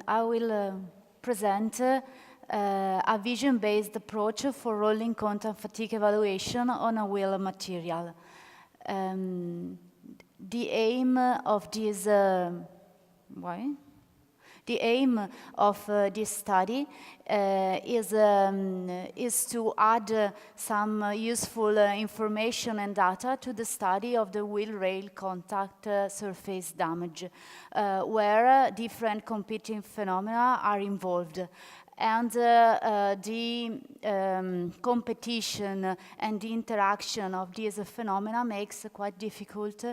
I will present a vision-based approach for rolling contact fatigue evaluation on a wheel material. The aim of this this study is to add some useful information and data to the study of the wheel-rail contact surface damage, where different competing phenomena are involved. And the competition and the interaction of these phenomena makes it quite difficult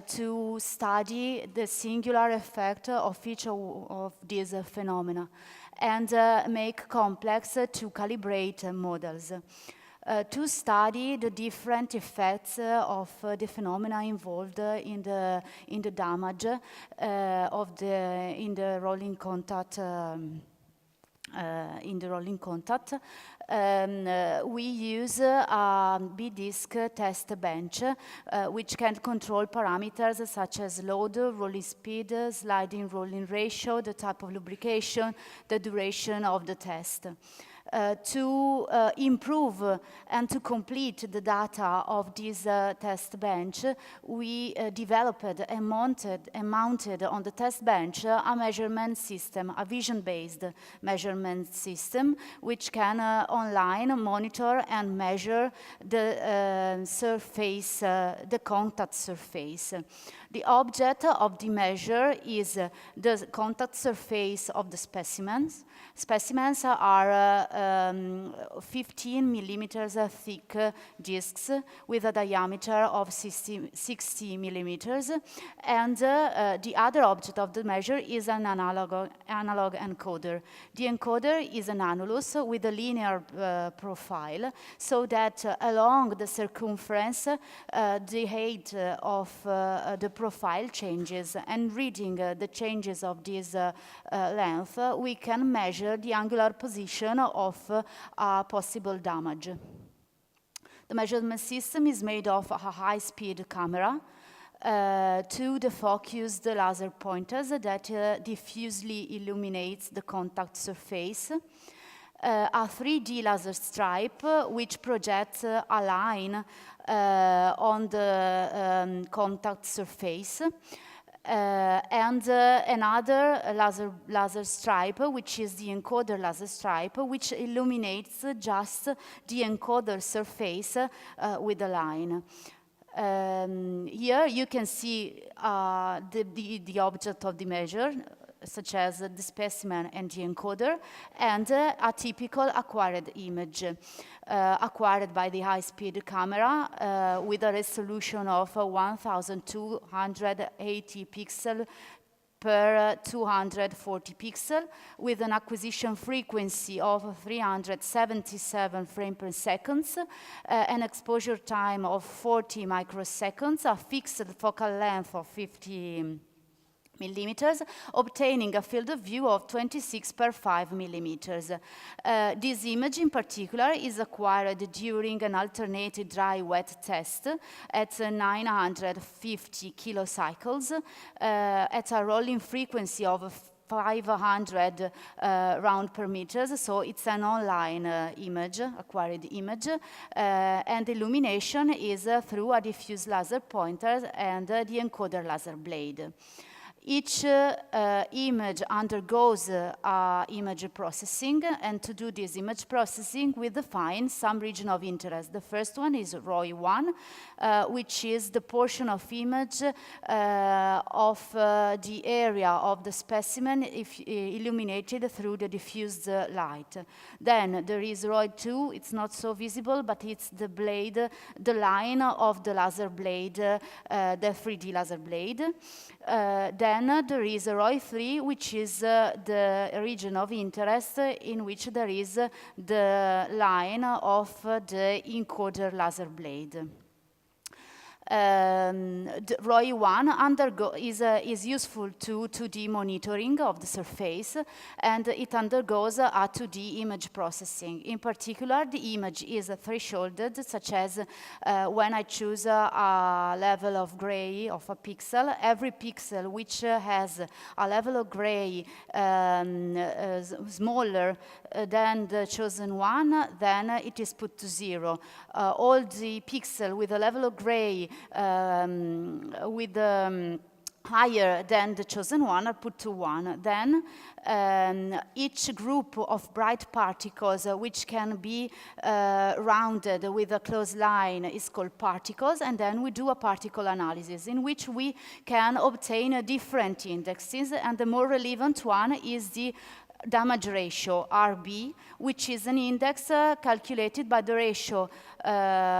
to study the singular effect of each of these phenomena and make complex to calibrate models. To study the different effects of the phenomena involved in the damage in the rolling contact. We use a B-disc test bench, which can control parameters such as load, rolling speed, sliding rolling ratio, the type of lubrication, the duration of the test. To improve and to complete the data of this test bench, we developed and mounted on the test bench a measurement system, a vision-based measurement system, which can online monitor and measure the surface, the contact surface. The object of the measure is the contact surface of the specimens. Specimens are 15 millimeters thick discs with a diameter of 60 millimeters, and the other object of the measure is an analog encoder. The encoder is an annulus with a linear profile, so that along the circumference the height of the profile changes, and reading the changes of this length, we can measure the angular position of possible damage. The measurement system is made of a high-speed camera, two defocused laser pointers that diffusely illuminates the contact surface, a 3D laser stripe which projects a line on the contact surface, and another laser stripe, which is the encoder laser stripe, which illuminates just the encoder surface with a line. Here you can see the object of the measure, such as the specimen and the encoder, and a typical acquired image acquired by the high-speed camera with a resolution of 1280 pixels per 240 pixels, with an acquisition frequency of 377 frames per second, an exposure time of 40 microseconds, a fixed focal length of 50 millimeters, obtaining a field of view of 26 per 5 millimeters. This image in particular is acquired during an alternated dry-wet test at 950 kilocycles at a rolling frequency of 500 round per meter, so it's an online image, acquired image, and illumination is through a diffuse laser pointer and the encoder laser blade. Each image undergoes image processing, and to do this image processing, we define some region of interest. The first one is ROI1, which is the portion of image of the area of the specimen illuminated through the diffused light. Then there is ROI2, it's not so visible, but it's the blade, the line of the laser blade, the 3D laser blade. Then there is ROI3, which is the region of interest in which there is the line of the encoder laser blade. ROI1 is useful to 2D monitoring of the surface, and it undergoes a 2D image processing. In particular, the image is thresholded, such as when I choose a level of gray of a pixel. Every pixel which has a level of gray smaller than the chosen one, then it is put to 0. All the pixels with a level of gray higher than the chosen one are put to 1. Then each group of bright particles which can be rounded with a closed line is called particles, and then we do a particle analysis in which we can obtain different indexes, and the more relevant one is the damage ratio, RB, which is an index calculated by the ratio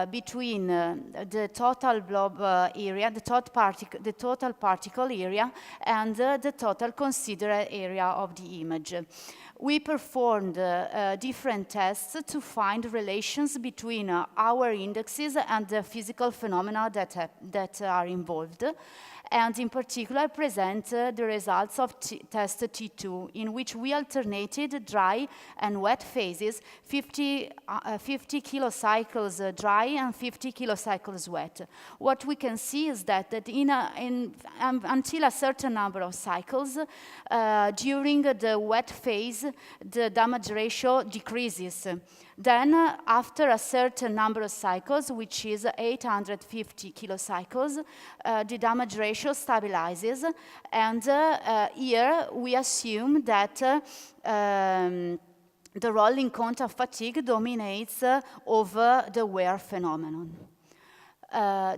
between the total blob area, the total particle area, and the total considered area of the image. We performed different tests to find relations between our indexes and the physical phenomena that are involved, and in particular present the results of test T2, in which we alternated dry and wet phases, 50 kilocycles dry and 50 kilocycles wet. What we can see is that until a certain number of cycles, during the wet phase, the damage ratio decreases. Then, after a certain number of cycles, which is 850 kilocycles, the damage ratio stabilizes, and here we assume that the rolling contact fatigue dominates over the wear phenomenon.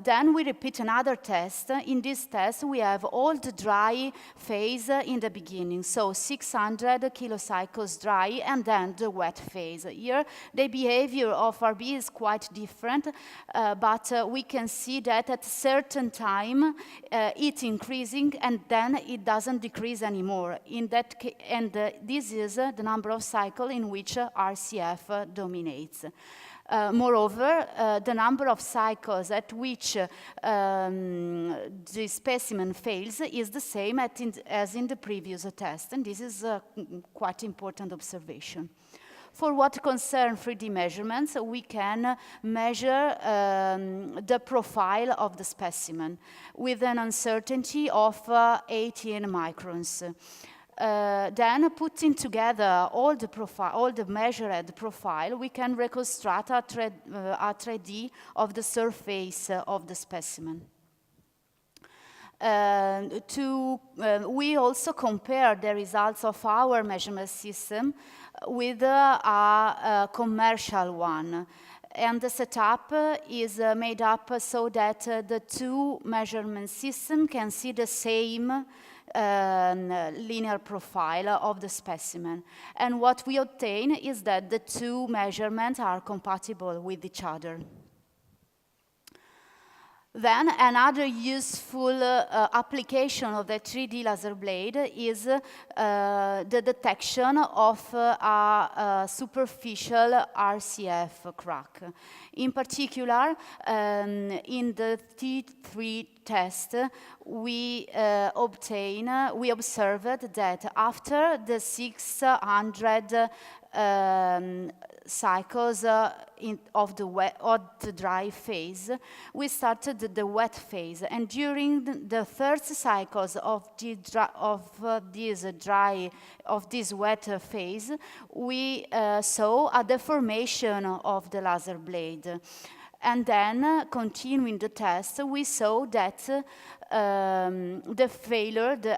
Then we repeat another test. In this test, we have all the dry phase in the beginning, so 600 kilocycles dry, and then the wet phase. Here, the behavior of RB is quite different, but we can see that at a certain time, it's increasing, and then it doesn't decrease anymore. This is the number of cycles in which RCF dominates. Moreover, the number of cycles at which the specimen fails is the same as in the previous test, and this is a quite important observation. For what concerns 3D measurements, we can measure the profile of the specimen with an uncertainty of 18 microns. Then, putting together all the measured profile, we can reconstruct a 3D of the surface of the specimen. We also compare the results of our measurement system with a commercial one. And the setup is made up so that the two measurement systems can see the same linear profile of the specimen. And what we obtain is that the two measurements are compatible with each other. Then another useful application of the 3D laser blade is the detection of a superficial RCF crack. In particular, in the T3 test, we observed that after the 600 cycles of the dry phase, we started the wet phase, and during the first cycles of this wet phase, we saw a deformation of the laser blade. And then, continuing the test, we saw that the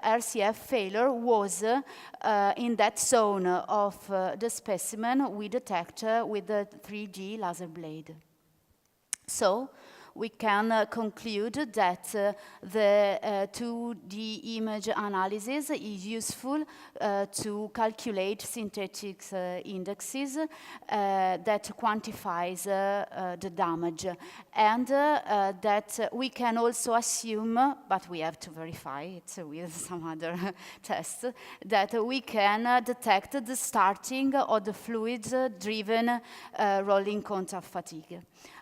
RCF failure was in that zone of the specimen we detect with the 3D laser blade. So, we can conclude that the 2D image analysis is useful to calculate synthetic indexes that quantifies the damage, and that we can also assume, but we have to verify it with some other tests, that we can detect the starting of the fluid-driven rolling contact fatigue.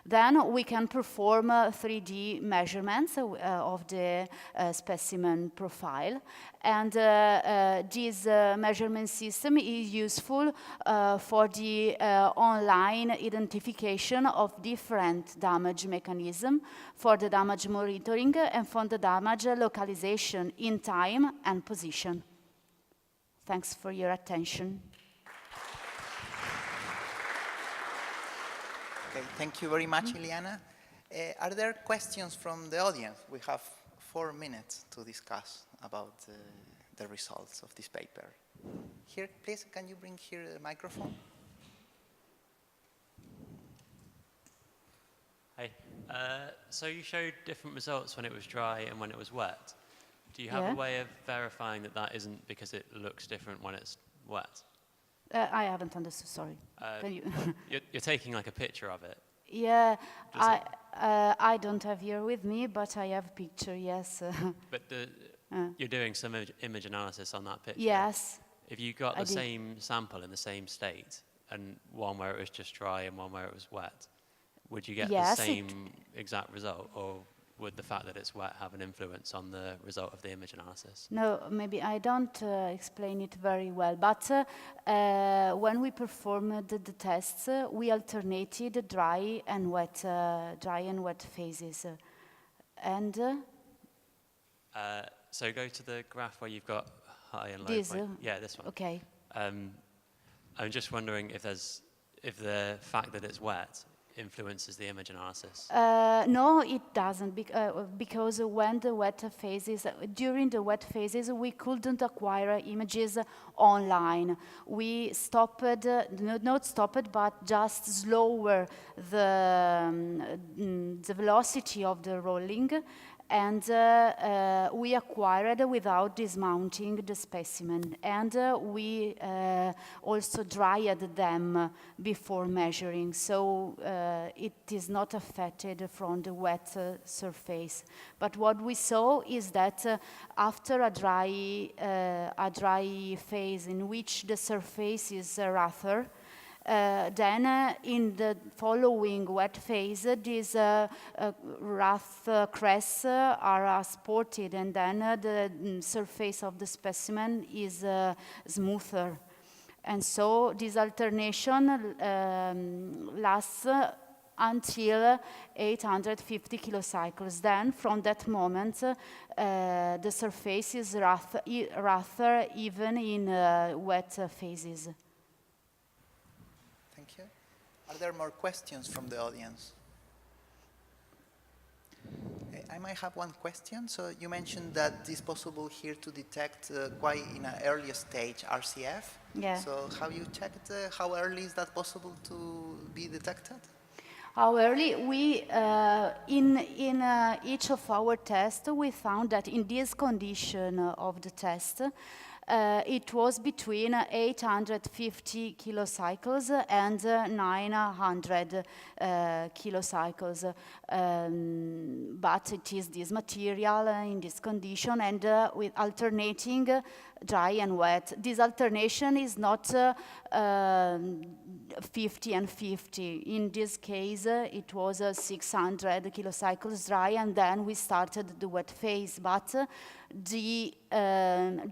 Then we can perform 3D measurements of the specimen profile. And this measurement system is useful for the online identification of different damage mechanisms, for the damage monitoring, and for the damage localization in time and position. Thanks for your attention. Okay, thank you very much, Ileana. Are there questions from the audience? We have 4 minutes to discuss about the results of this paper. Here, please, can you bring here the microphone? Hey, so you showed different results when it was dry and when it was wet. Do you have a way of verifying that that isn't because it looks different when it's wet? I haven't understood, sorry. Can you? You're taking like a picture of it. Yeah, I don't have here with me, but I have a picture, yes. But you're doing some image analysis on that picture? Yes. If you got the same sample in the same state, and one where it was just dry and one where it was wet, would you get the same exact result, or would the fact that it's wet have an influence on the result of the image analysis? No, maybe I don't explain it very well, but when we performed the tests, we alternated dry and wet phases. And so go to the graph where you've got high and low this, point. Yeah, this one. Okay. I'm just wondering if the fact that it's wet influences the image analysis. No, it doesn't, because when the wet phases, during the wet phases, we couldn't acquire images online. We stopped, not stopped, but just slower the velocity of the rolling, and we acquired without dismounting the specimen. And we also dried them before measuring, so it is not affected from the wet surface. But what we saw is that after a dry phase in which the surface is rougher, then in the following wet phase, these rough crests are sported, and then the surface of the specimen is smoother. And so this alternation lasts until 850 kilocycles. Then, from that moment, the surface is rougher even in wet phases. Thank you. Are there more questions from the audience? I might have one question. So you mentioned that it's possible here to detect quite in an early stage RCF. Yeah. So have you checked how early is that possible to be detected? How early? We, in each of our tests, we found that in this condition of the test, it was between 850 kilocycles and 900 kilocycles. But it is this material in this condition, and with alternating dry and wet. This alternation is not 50 and 50. In this case, it was 600 kilocycles dry, and then we started the wet phase. But the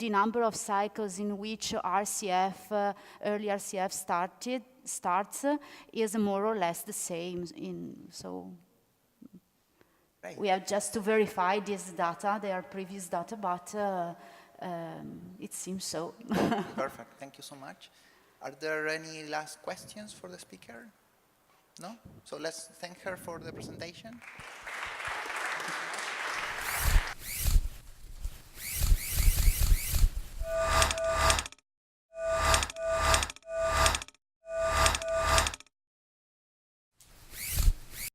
number of cycles in which RCF, early RCF starts is more or less the same. So Right. we have just to verify this data. They are previous data, but it seems so. Perfect. Thank you so much. Are there any last questions for the speaker? No? So let's thank her for the presentation.